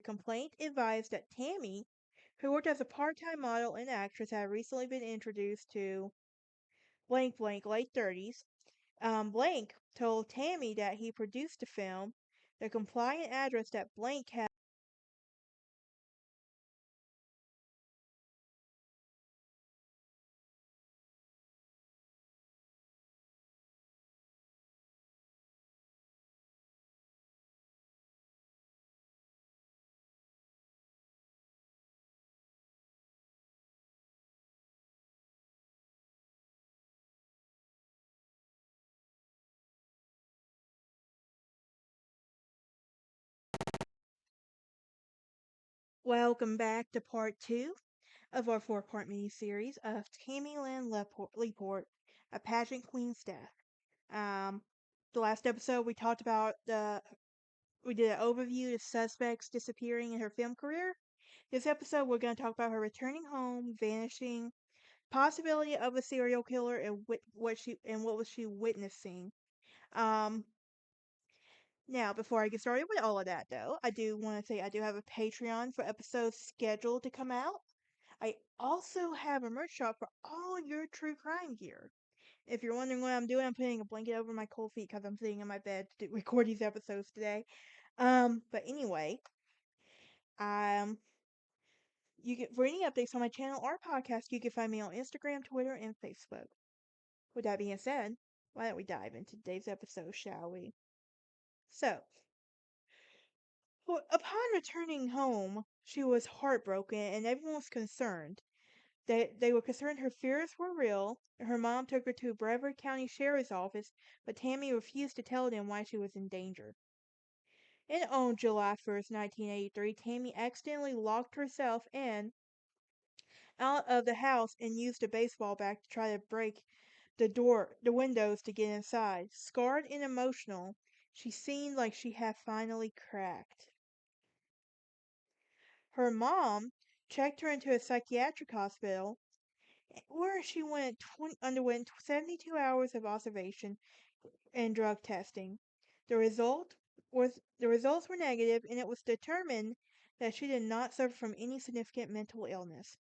complaint advised that Tammy, who worked as a part-time model and actress, had recently been introduced to blank blank late 30s. Blank told Tammy that he produced the film. The compliant address that Blank had. Welcome back to part two of our four-part mini-series of Tami Lynn Leppert, a pageant queen's death. Um, the last episode we talked about we did an overview of suspects disappearing in her film career. This episode we're going to talk about her returning home, vanishing, possibility of a serial killer, and what was she witnessing. Um, Now, before I get started with all of that, though, I do want to say I do have a Patreon for episodes scheduled to come out. I also have a merch shop for all your true crime gear. If you're wondering what I'm doing, I'm putting a blanket over my cold feet because I'm sitting in my bed to record these episodes today. But anyway, um, you get for any updates on my channel or podcast, you can find me on Instagram, Twitter, and Facebook. With that being said, why don't we dive into today's episode, shall we? So, upon returning home, she was heartbroken and everyone was concerned. They were concerned her fears were real. Her mom took her to Brevard County Sheriff's Office, but Tammy refused to tell them why she was in danger. And on July 1st, 1983, Tammy accidentally locked herself in out of the house and used a baseball bat to try to break the windows to get inside. Scarred and emotional, she seemed like she had finally cracked. Her mom checked her into a psychiatric hospital where she underwent 72 hours of observation and drug testing. The results were negative, and it was determined that she did not suffer from any significant mental illness.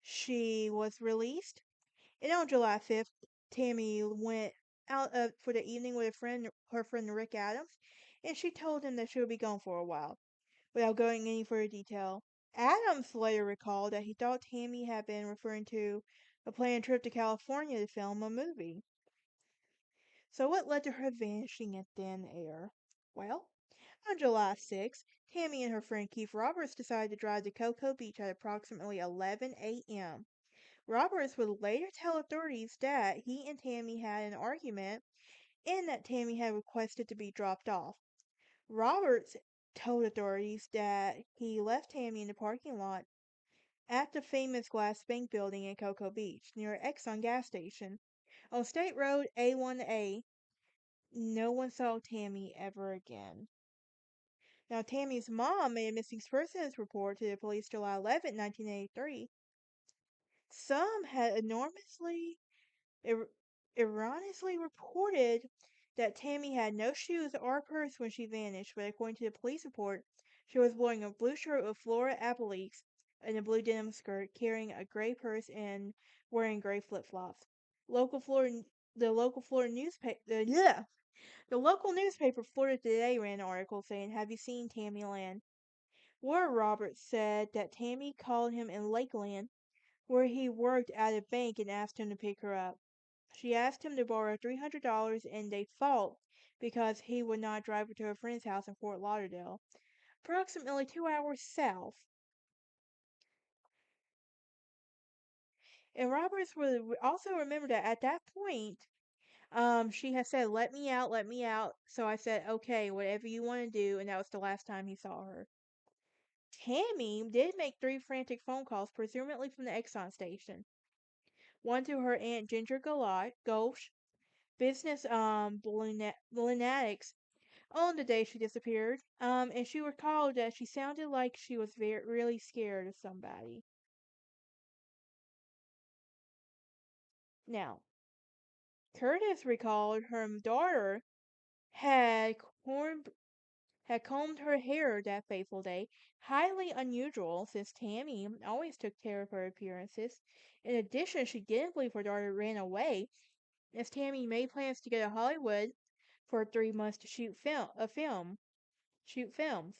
She was released, and on July 5th, Tammy went out for the evening with her friend Rick Adams, and she told him that she would be gone for a while. Without going any further detail, Adams later recalled that he thought Tammy had been referring to a planned trip to California to film a movie. So what led to her vanishing in thin air? Well, on July 6th, Tammy and her friend Keith Roberts decided to drive to Cocoa Beach at approximately 11 a.m. Roberts would later tell authorities that he and Tammy had an argument and that Tammy had requested to be dropped off. Roberts told authorities that he left Tammy in the parking lot at the famous Glass Bank building in Cocoa Beach, near Exxon gas station. On State Road A1A, no one saw Tammy ever again. Now, Tammy's mom made a missing persons report to the police July 11, 1983. Some had er- erroneously reported that Tammy had no shoes or purse when she vanished, but according to the police report, she was wearing a blue shirt with Flora appliques and a blue denim skirt, carrying a gray purse and wearing gray flip-flops. Local Florida, the local Florida newspaper, the local newspaper Florida Today ran an article saying, "Have you seen Tammy Land?" Ward Roberts said that Tammy called him in Lakeland, where he worked at a bank, and asked him to pick her up. She asked him to borrow $300 and they fought because he would not drive her to a friend's house in Fort Lauderdale, approximately 2 hours south. And Roberts would also remember that at that point, she had said, let me out. So I said, okay, whatever you want to do. And that was the last time he saw her. Tammy did make 3 frantic phone calls, presumably from the Exxon station. One to her aunt Ginger Gulch, business lunatics, on the day she disappeared. And she recalled that she sounded like she was really scared of somebody. Now, Curtis recalled her daughter had corn had combed her hair that fateful day, highly unusual since Tammy always took care of her appearances. In addition, she didn't believe her daughter ran away, as Tammy made plans to go to Hollywood for 3 months to shoot films.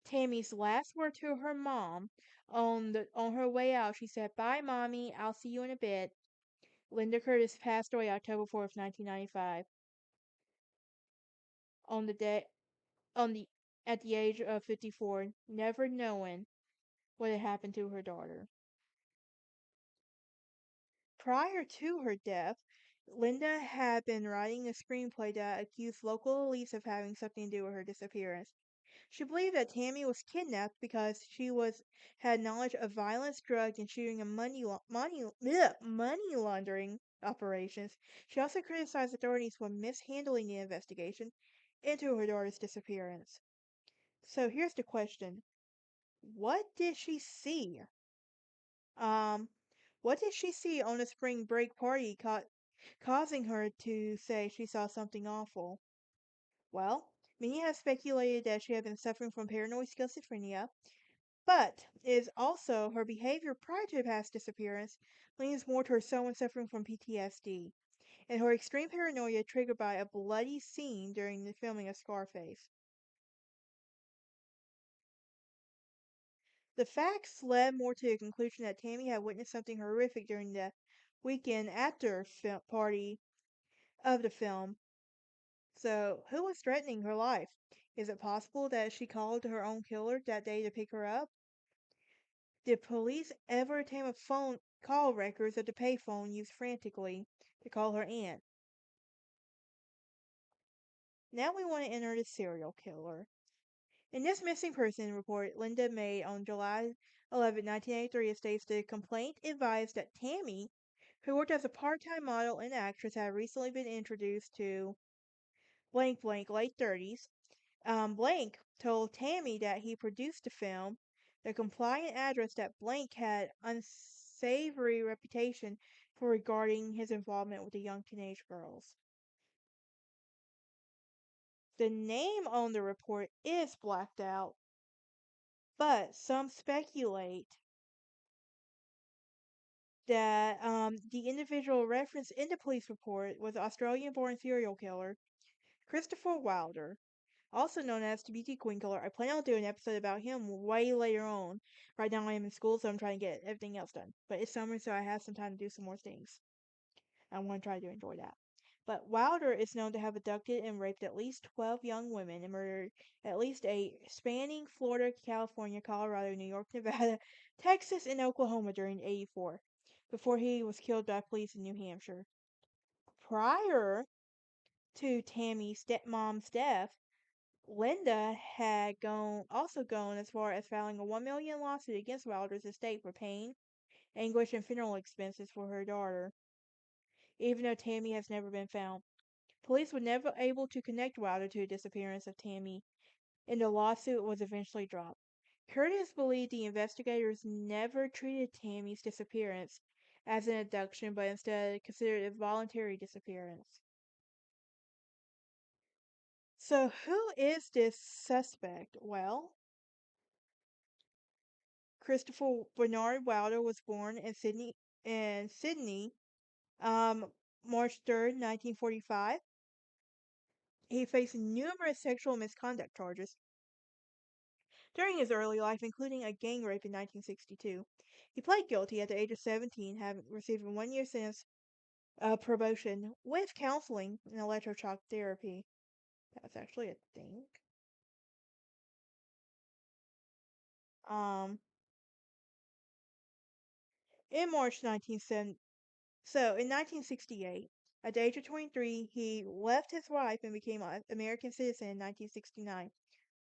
Tammy's last word to her mom on her way out, she said, "Bye, mommy. I'll see you in a bit." Linda Curtis passed away October 4th, 1995, on the day on the at the age of 54, never knowing what had happened to her daughter. Prior to her death, Linda had been writing a screenplay that accused local elites of having something to do with her disappearance. She believed that Tammy was kidnapped because she was had knowledge of violence, drug, and shooting and money laundering operations. She also criticized authorities for mishandling the investigation into her daughter's disappearance. So here's the question. What did she see? Um, what did she see on a spring break party causing her to say she saw something awful? Well, many have speculated that she had been suffering from paranoid schizophrenia, but it is also her behavior prior to her past disappearance leans more towards someone suffering from PTSD, and her extreme paranoia triggered by a bloody scene during the filming of Scarface. The facts led more to the conclusion that Tammy had witnessed something horrific during the weekend after party of the film. So, who was threatening her life? Is it possible that she called her own killer that day to pick her up? Did police ever obtain a phone call records of the payphone used frantically to call her aunt? Now we want to enter the serial killer. In this missing person report Linda made on July 11, 1983, it states the complaint advised that Tammy, who worked as a part-time model and actress, had recently been introduced to blank blank late 30s. Blank told Tammy that he produced the film. The compliant address that Blank had unsavory reputation for regarding his involvement with the young teenage girls. The name on the report is blacked out, but some speculate that the individual referenced in the police report was Australian-born serial killer Christopher Wilder, also known as the Beauty Queen Killer. I plan on doing an episode about him way later on. Right now I am in school, so I'm trying to get everything else done. But it's summer, so I have some time to do some more things. I want to try to enjoy that. But Wilder is known to have abducted and raped at least 12 young women and murdered at least 8, spanning Florida, California, Colorado, New York, Nevada, Texas, and Oklahoma during '84, before he was killed by police in New Hampshire. Prior to Tammy's stepmom's death, Linda had gone as far as filing a $1 million lawsuit against Wilder's estate for pain, anguish, and funeral expenses for her daughter, even though Tammy has never been found. Police were never able to connect Wilder to the disappearance of Tammy, and the lawsuit was eventually dropped. Curtis believed the investigators never treated Tammy's disappearance as an abduction, but instead considered it a voluntary disappearance. So, who is this suspect? Well, Christopher Bernard Wilder was born in Sydney, March 3rd, 1945. He faced numerous sexual misconduct charges during his early life, including a gang rape in 1962. He pled guilty at the age of 17, having received a 1 year sentence of probation with counseling and electroshock therapy. That's actually a thing. Um, in March 1970, in 1968, at the age of 23, he left his wife and became an American citizen in 1969,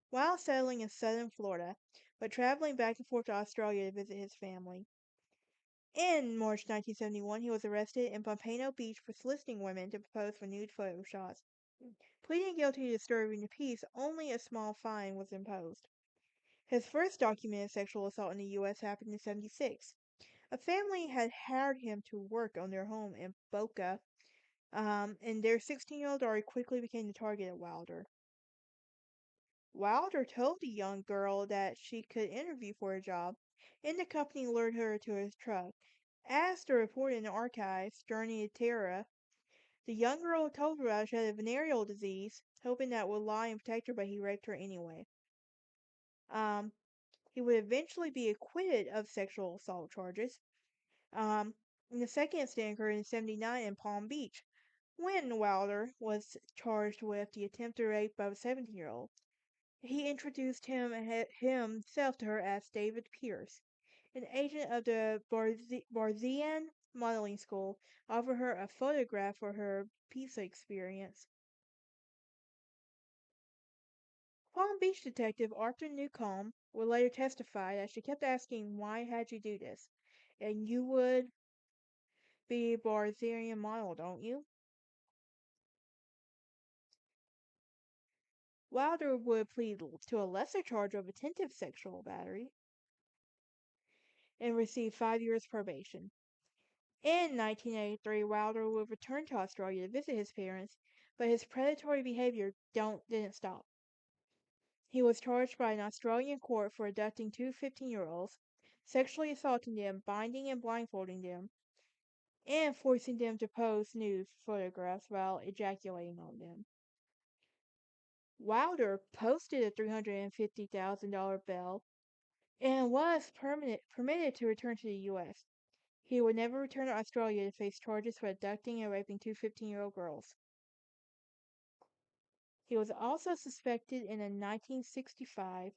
while settling in southern Florida, but traveling back and forth to Australia to visit his family. In March 1971, he was arrested in Pompano Beach for soliciting women to pose for nude photo shots. Pleading guilty to disturbing the peace, only a small fine was imposed. His first documented sexual assault in the U.S. happened in '76. A family had hired him to work on their home in Boca, and their 16-year-old daughter quickly became the target of Wilder. Wilder told the young girl that she could interview for a job, and the company lured her to his truck. As the report in the archives, Journey to Terra, the young girl told Wilder she had a venereal disease, hoping that would lie and protect her, but he raped her anyway. Um, he would eventually be acquitted of sexual assault charges. And the second incident occurred in '79 in Palm Beach, when Wilder was charged with the attempted rape of a 17-year-old. He introduced himself to her as David Pierce, an agent of the Barzian Modeling School, offered her a photograph for her pizza experience. Palm Beach detective Arthur Newcomb would later testify that she kept asking, "Why had you do this? And you would be a Barzian model, don't you?" Wilder would plead to a lesser charge of attempted sexual battery and receive 5 years probation. In 1983, Wilder would return to Australia to visit his parents, but his predatory behavior didn't stop. He was charged by an Australian court for abducting two 15-year-olds, sexually assaulting them, binding and blindfolding them, and forcing them to pose nude photographs while ejaculating on them. Wilder posted a $350,000 bail and was permitted to return to the U.S. He would never return to Australia to face charges for abducting and raping two 15-year-old girls. He was also suspected in a 1965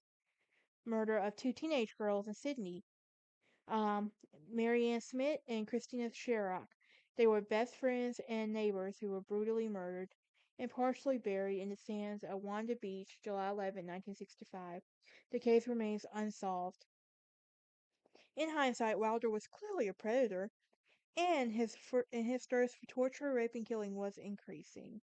murder of two teenage girls in Sydney, Marianne Smith and Christina Sherrock. They were best friends and neighbors who were brutally murdered and partially buried in the sands at Wanda Beach, July 11, 1965. The case remains unsolved. In hindsight, Wilder was clearly a predator, and his thirst for torture, rape, and killing was increasing.